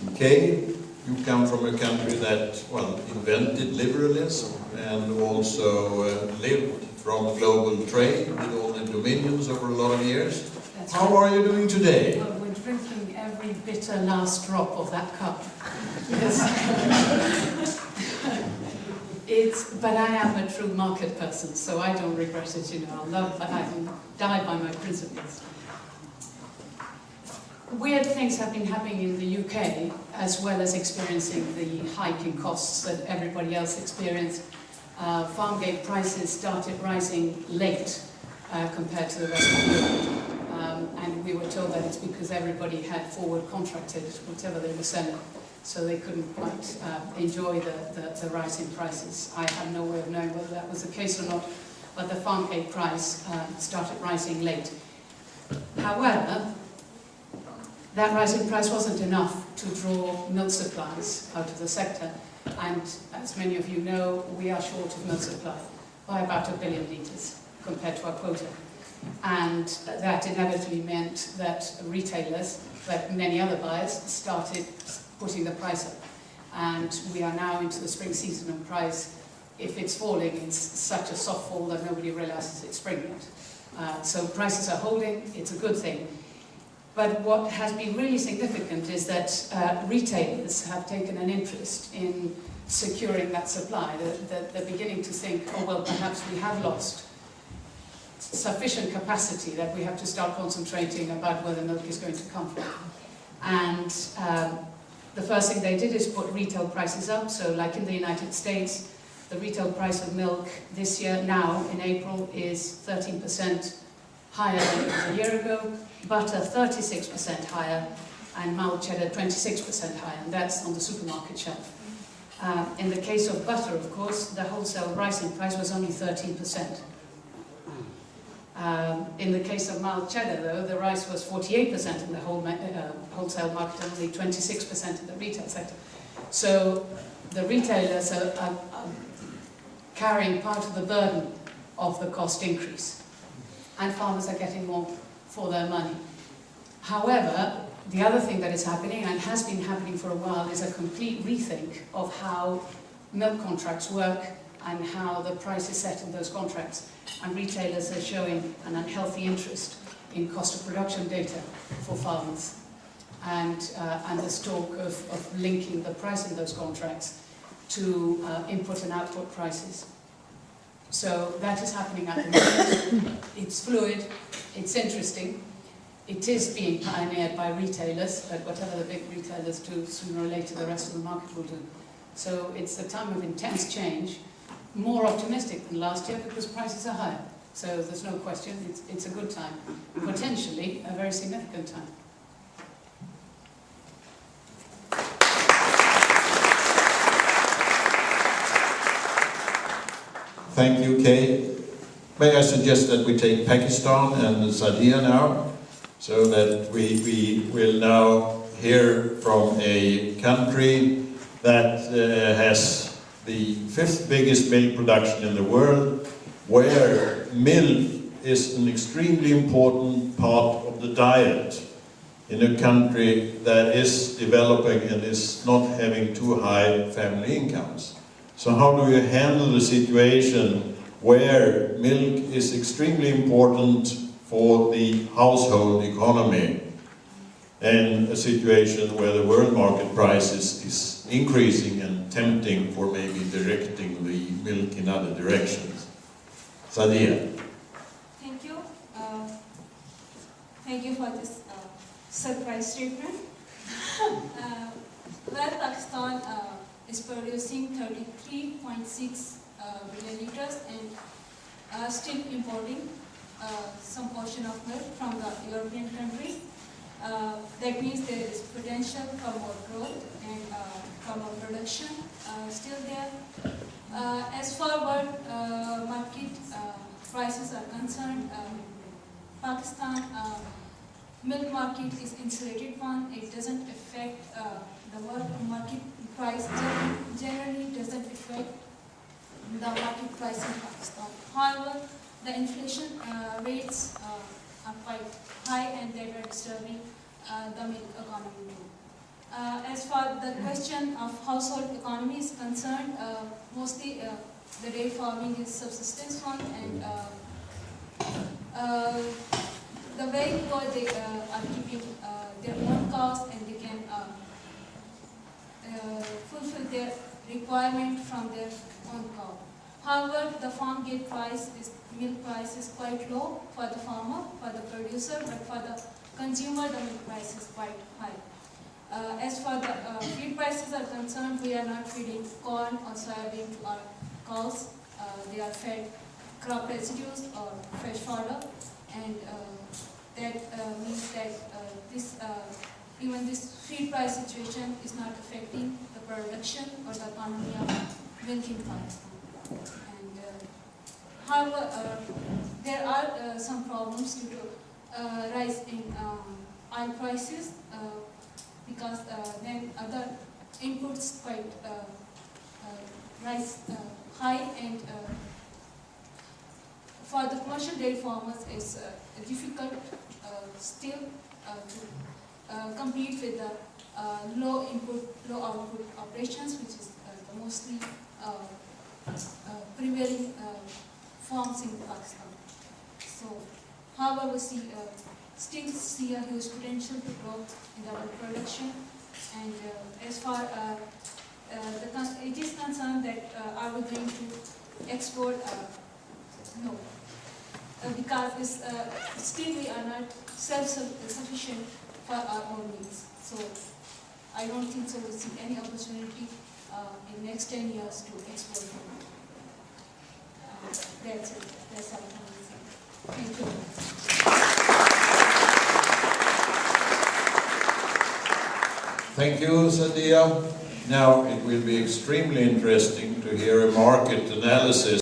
Okay, you come from a country that, well, invented liberalism and also lived from global trade with all the dominions over a lot of years. That's How right. are you doing today? Well, we're drinking every bitter last drop of that cup. Yes. But I am a true market person, so I don't regret it, you know. I'll love, but I can die by my principles. Weird things have been happening in the UK, as well as experiencing the hike in costs that everybody else experienced. Farm gate prices started rising late compared to the rest of Europe. And we were told that it's because everybody had forward contracted whatever they were selling, so they couldn't quite enjoy the rise in prices. I have no way of knowing whether that was the case or not, but the farm gate price started rising late. However, that rise in price wasn't enough to draw milk supplies out of the sector, and as many of you know, we are short of milk supply by about 1 billion litres compared to our quota. And that inevitably meant that retailers, like many other buyers, started putting the price up. And we are now into the spring season, and price, if it's falling, it's such a soft fall that nobody realizes it's spring yet. So prices are holding, it's a good thing. But what has been really significant is that retailers have taken an interest in securing that supply. They're beginning to think, oh well, perhaps we have lost sufficient capacity that we have to start concentrating about where the milk is going to come from. And the first thing they did is put retail prices up. So like in the United States, the retail price of milk this year, now in April, is 13% higher than it was a year ago, butter 36% higher, and mild cheddar 26% higher, and that's on the supermarket shelf. In the case of butter, of course, the wholesale rising price was only 13%. In the case of mild cheddar, though, the rise was 48% in the wholesale market and only 26% in the retail sector. So the retailers are carrying part of the burden of the cost increase, and farmers are getting more for their money. However, the other thing that is happening, and has been happening for a while, is a complete rethink of how milk contracts work and how the price is set in those contracts. And retailers are showing an unhealthy interest in cost of production data for farmers, and this talk of linking the price in those contracts to input and output prices. So that is happening at the moment. It's fluid, it's interesting. It is being pioneered by retailers, but whatever the big retailers do, sooner or later the rest of the market will do. So it's a time of intense change, more optimistic than last year because prices are higher. So there's no question, it's a good time, potentially a very significant time. Thank you, Kay. May I suggest that we take Pakistan and Sadia now, so that we will now hear from a country that has the 5th biggest milk production in the world, where milk is an extremely important part of the diet in a country that is developing and is not having too high family incomes. So how do you handle the situation where milk is extremely important for the household economy, and a situation where the world market price is increasing and tempting for maybe directing the milk in other directions? Sadia. Thank you. Thank you for this surprise statement. Well, Pakistan is producing 33.6 billion liters and still importing some portion of milk from the European countries. That means there is potential for more growth and for more production still there. As far as market prices are concerned, Pakistan milk market is insulated one. It doesn't affect the market price. Generally doesn't affect the market price in Pakistan. However, the inflation rates are quite high, and they are disturbing the milk economy too. As far the question of household economy is concerned, mostly the dairy farming is subsistence one, and the way because they are keeping their own cows and they can fulfill their requirement from their own cow. However, the farm gate price, milk price is quite low for the farmer, for the producer, but for the consumer, the milk price is quite high. As far the feed prices are concerned, we are not feeding corn or soybean to our cows. They are fed crop residues or fresh fodder, and that means that even this feed price situation is not affecting the production or the economy of milk in Pakistan. And however, there are some problems due to rise in oil prices, because then other inputs quite rise high, and for the commercial dairy farmers it's difficult still to compete with the low input, low output operations, which is the mostly prevailing forms in Pakistan. So, however, we still see a huge potential to grow in our production, and as far it is concerned that are we going to export? No, because still we are not self-sufficient for our own needs. So I don't think so we see any opportunity in next 10 years to export them. That's it. That's all I can say. Thank you. Thank you, Sadia. Now it will be extremely interesting to hear a market analysis